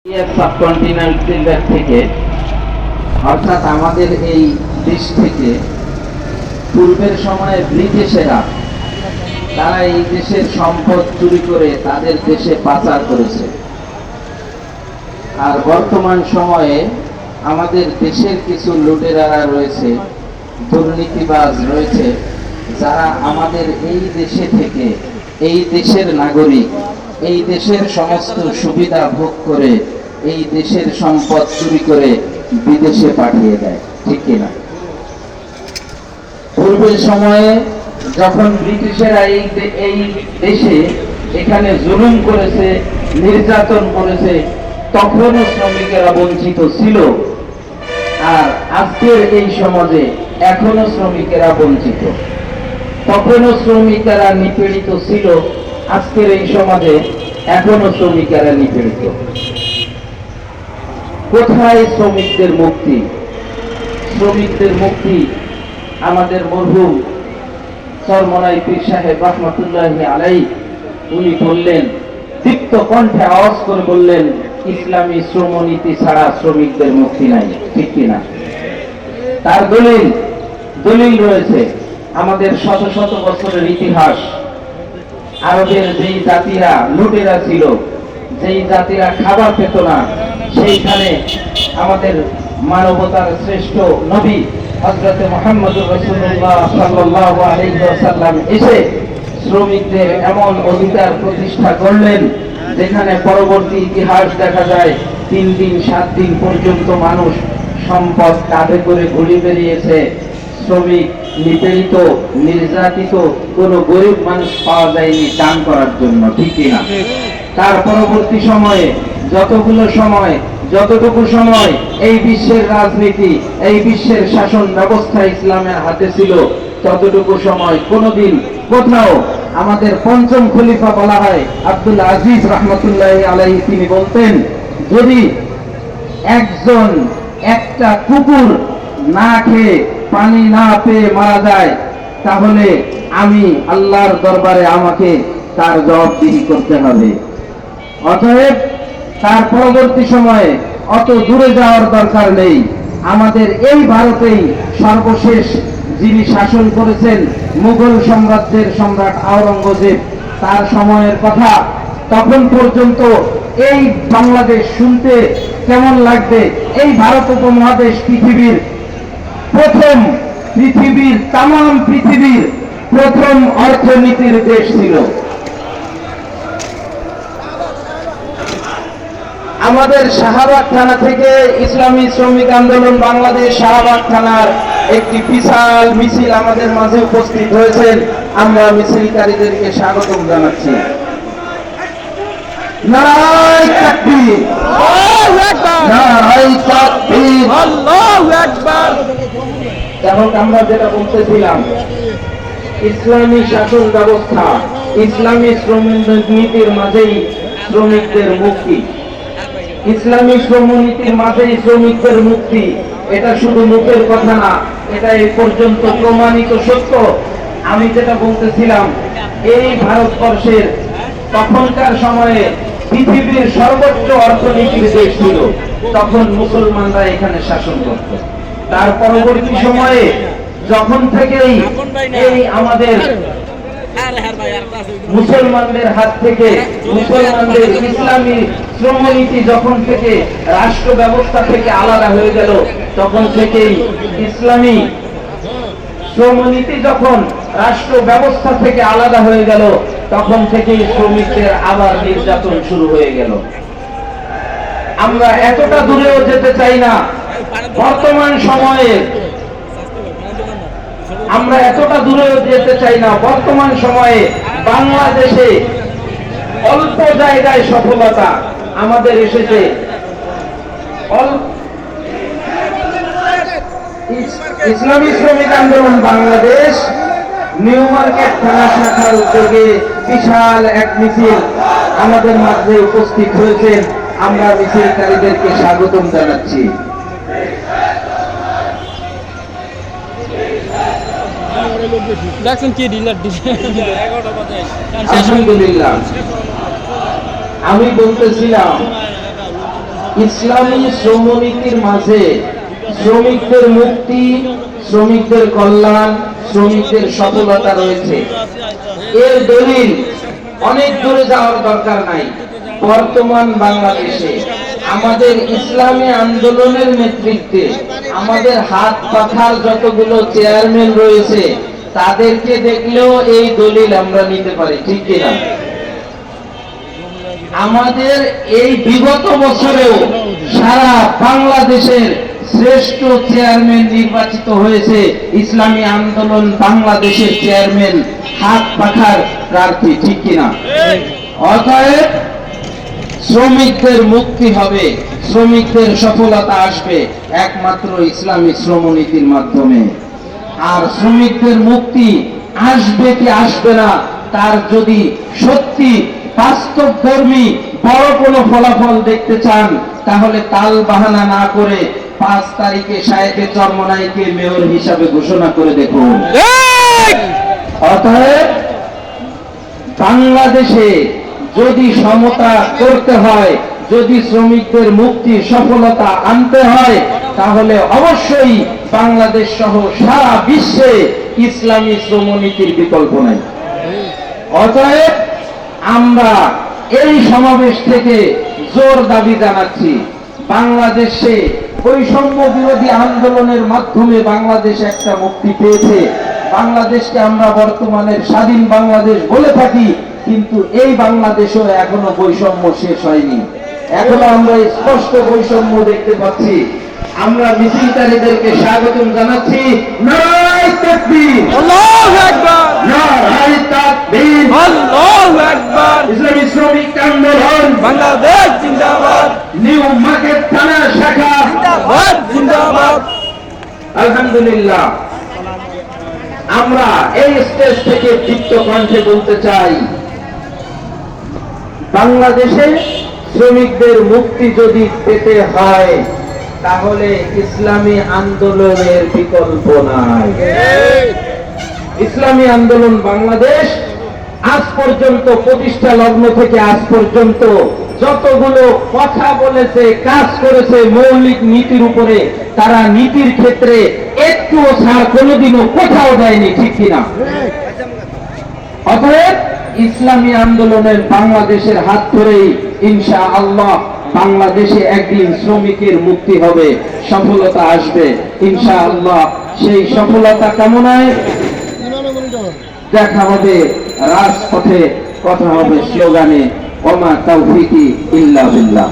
Subcontinental থেকে অর্থাৎ আমাদের এই দেশ থেকে পূর্বের সময়ে ব্রিটিশেরা তারা এই দেশের সম্পদ চুরি করে তাদের দেশে পাচার করেছে। আর বর্তমান সময়ে আমাদের দেশের কিছু লুটেরারা রয়েছে, দুর্নীতিবাজ রয়েছে, যারা আমাদের এই দেশে থেকে এই দেশের নাগরিক, এই দেশের সমস্ত সুবিধা ভোগ করে এই দেশের সম্পদ চুরি করে বিদেশে পাঠিয়ে দেয়, ঠিক কিনা? পূর্বের সময়ে যখন ব্রিটিশেরা এই দেশে এখানে জুলুম করেছে, নির্যাতন করেছে, তখনও শ্রমিকেরা বঞ্চিত ছিল। আর আজকের এই সমাজে এখনো শ্রমিকেরা বঞ্চিত। তখনও শ্রমিকেরা নিপীড়িত ছিল, আজকের এই সমাজে এখনো শ্রমিকেরা নিপীড়িত। কোথায় শ্রমিকদের মুক্তি? শ্রমিকদের মুক্তি আমাদের মরহুম চরমনাই পীর সাহেব রহমতুল্লাহি আলাইহি উনি বললেন, দীপ্ত কণ্ঠে আওয়াজ করে বললেন, ইসলামী শ্রমনীতি ছাড়া শ্রমিকদের মুক্তি নাই, ঠিক কিনা? তার দলিল রয়েছে আমাদের শত শত বছরের ইতিহাস। আরবের যেই জাতিরা লুটেরা ছিল, যেই জাতিরা খাবার পেত না, সেইখানে আমাদের মানবতার শ্রেষ্ঠ নবী হযরত মুহাম্মদুর রাসূলুল্লাহ সাল্লাল্লাহু আলাইহি ওয়াসাল্লাম এসে শ্রমিকদের এমন অধিকার প্রতিষ্ঠা করলেন, যেখানে পরবর্তী ইতিহাস দেখা যায় 3 দিন 7 দিন পর্যন্ত মানুষ সম্পদ কাঁধে করে ঘুরে বেরিয়েছে। শ্রমিক নিপীড়িত, নির্যাতিত কোনো গরিব মানুষ পাওয়া যায়নি দান করার জন্য, ঠিক কিনা? তার পরবর্তী সময়ে যতটুকু সময় এই বিশ্বের রাজনীতি, এই বিশ্বের শাসন ব্যবস্থা ইসলামের হাতে ছিল, ততটুকু সময় কোনোদিন কোথাও আমাদের পঞ্চম খলিফা বলা হয় আব্দুল আজিজ রহমতুল্লাহি আলাইহি, তিনি বলতেন, যদি একটা কুকুর না খেয়ে পানি না পেয়ে মারা যায়, তাহলে আমি আল্লাহর দরবারে আমাকে তার জবাবদিহি করতে হবে। অতএব তার পরবর্তী সময়ে অত দূরে যাওয়ার দরকার নেই। আমাদের এই ভারতেই সর্বশেষ যিনি শাসন করেছেন মুঘল সাম্রাজ্যের সম্রাট আওরঙ্গজেব, তার সময়ের কথা। তখন পর্যন্ত এই বাংলাদেশ শুনতে কেমন লাগবে? এই ভারত উপমহাদেশ পৃথিবীর তামাম পৃথিবীর প্রথম অর্থনীতির দেশ ছিল। আমাদের শাহবাগ থানা থেকে ইসলামী শ্রমিক আন্দোলন বাংলাদেশ শাহবাগ থানার একটি বিশাল মিছিল আমাদের মাঝে উপস্থিত হয়েছেন। আমরা মিছিলকারীদেরকে স্বাগতম জানাচ্ছি। নারায়ে তাকবীর, নারায়ে তাকবীর, আল্লাহু আকবার। দেখো, আমরা যেটা বলতেছিলাম, ইসলামী শাসন ব্যবস্থা, ইসলামী শ্রমনীতির মাঝেই শ্রমিকদের মুক্তি। ইসলামী শ্রমনীতির মাঝেই শ্রমিকদের মুক্তি, এটা শুধু মুখের কথা না, এটা এই পর্যন্ত প্রমাণিত সত্য। আমি যেটা বলতেছিলাম, এই ভারতবর্ষের তখনকার সময়ে পৃথিবীর সর্বোচ্চ অর্থনীতির দেশ ছিল, তখন মুসলমানরা এখানে শাসন করত। তার পরবর্তী সময়ে যখন থেকেই এই আমাদের মুসলমানদের হাত থেকে মুসলমানদের ইসলামী শ্রমনীতি যখন থেকে রাষ্ট্র ব্যবস্থা থেকে আলাদা হয়ে গেল, তখন থেকেই ইসলামী শ্রমনীতি যখন রাষ্ট্র ব্যবস্থা থেকে আলাদা হয়ে গেল, তখন থেকেই শ্রমিকদের আবার নির্যাতন শুরু হয়ে গেল। আমরা এতটা দূরেও যেতে চাই না। বর্তমান সময়ে বর্তমান সময়ে বাংলাদেশে অল্প জায়গায় সফলতা আমাদের এসেছে। ইসলামী শ্রমিক আন্দোলন বাংলাদেশ নিউ মার্কেট থানা শাখার উদ্যোগে বিশাল এক মিছিল আমাদের মাঝে উপস্থিত হয়েছেন। আমরা মিছিলকারীদেরকে স্বাগতম জানাচ্ছি। আলহামদুলিল্লাহ। আমি বলতেছিলাম ইসলামী শ্রমনীতির মাঝে শ্রমিকদের মুক্তি, শ্রমিকদের কল্যাণ, শ্রমিকদের সফলতা রয়েছে। এর দলিল অনেক দূরে যাওয়ার দরকার নাই। বর্তমান বাংলাদেশে আমাদের ইসলামী আন্দোলনের নেতৃত্বে আমাদের হাত পাখার যতগুলো চেয়ারম্যান রয়েছে তাদেরকে দেখলেও এই দলিল আমরা নিতে পারি, ঠিক কিনা? আমাদের এই বিগত বছরেও সারা বাংলাদেশের শ্রেষ্ঠ চেয়ারম্যান নির্বাচিত হয়েছে ইসলামী আন্দোলন বাংলাদেশের চেয়ারম্যান, হাত পাখার প্রার্থী, ঠিক কিনা? অতএব শ্রমিকদের মুক্তি হবে, শ্রমিকদের সফলতা আসবে একমাত্র ইসলামী শ্রমনীতির মাধ্যমে। আর শ্রমিকদের মুক্তি আসবে কি আসবে না তার যদি সত্যি বাস্তবধর্মী বড় কোনো ফলাফল দেখতে চান তাহলে তাল বাহানা না করে 5 তারিখে শায়েখে চরমনাইকে মেয়র হিসাবে ঘোষণা করে দেখুন। অতএব বাংলাদেশে যদি সমতা করতে হয়, যদি শ্রমিকদের মুক্তি সফলতা আনতে হয় তাহলে অবশ্যই বাংলাদেশ সহ সারা বিশ্বে ইসলামী শ্রমনীতির বিকল্প নাই। অতএব আমরা এই সমাবেশ থেকে জোর দাবি জানাচ্ছি, বাংলাদেশে বৈষম্য বিরোধী আন্দোলনের মাধ্যমে বাংলাদেশ একটা মুক্তি পেয়েছে। বাংলাদেশকে আমরা বর্তমানে স্বাধীন বাংলাদেশ বলে থাকি, কিন্তু এই বাংলাদেশও এখনো বৈষম্য শেষ হয়নি। এখনো আমরা স্পষ্ট বৈষম্য দেখতে পাচ্ছি। আমরা মিছিলকারীদেরকে স্বাগতম জানাচ্ছি। নারায়ে তাকবীর, আল্লাহু আকবার, নারায়ে তাকবীর, আল্লাহু আকবার। ইসলামী শ্রমিক আন্দোলন বাংলাদেশ জিন্দাবাদ, নিউ মার্কেট থানা শাখা জিন্দাবাদ, জিন্দাবাদ। আলহামদুলিল্লাহ, আমরা এই স্টেজ থেকে দীপ্ত কণ্ঠে বলতে চাই, বাংলাদেশে শ্রমিকদের মুক্তি যদি পেতে হয় তাহলে ইসলামী আন্দোলনের বিকল্প নাই। ইসলামী আন্দোলন বাংলাদেশ আজ পর্যন্ত প্রতিষ্ঠা লগ্ন থেকে আজ পর্যন্ত যতগুলো কথা বলেছে, কাজ করেছে মৌলিক নীতির উপরে, তারা নীতির ক্ষেত্রে একটুও ছাড় কোনোদিনও কোথাও দেয়নি, ঠিক কিনা? অতএব ইসলামী আন্দোলনের বাংলাদেশের হাত ধরেই ইনশাআল্লাহ বাংলাদেশে একদিন শ্রমিকের মুক্তি হবে, সফলতা আসবে ইনশাআল্লাহ। সেই সফলতা কামনায় দেখা হবে রাজপথে, কথা হবে স্লোগানে, ওমা তাওফিকি ইল্লা বিল্লাহ।